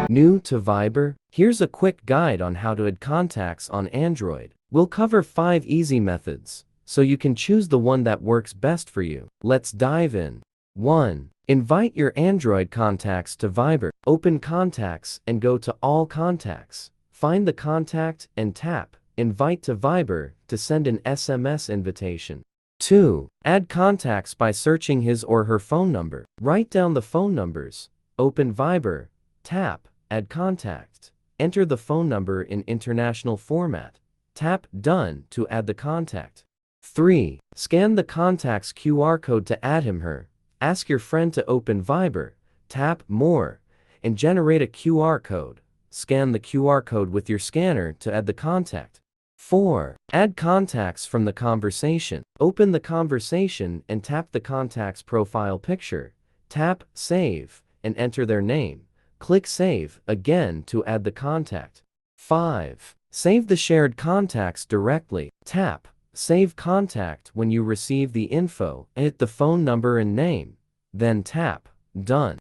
New to Viber? Here's a quick guide on how to add contacts on Android. We'll cover 5 easy methods, so you can choose the one that works best for you. Let's dive in. 1. Invite your Android contacts to Viber. Open Contacts and go to All Contacts. Find the contact and tap Invite to Viber to send an SMS invitation. 2. Add contacts by searching his or her phone number. Write down the phone numbers. Open Viber. Tap Add Contact. Enter the phone number in international format. Tap Done to add the contact. 3. Scan the contact's QR code to add him/her. Ask your friend to open Viber. Tap More and generate a QR code. Scan the QR code with your scanner to add the contact. 4. Add contacts from the conversation. Open the conversation and tap the contact's profile picture. Tap Save and enter their name. Click Save again to add the contact. 5. Save the shared contacts directly. Tap Save Contact when you receive the info and hit the phone number and name. Then tap Done.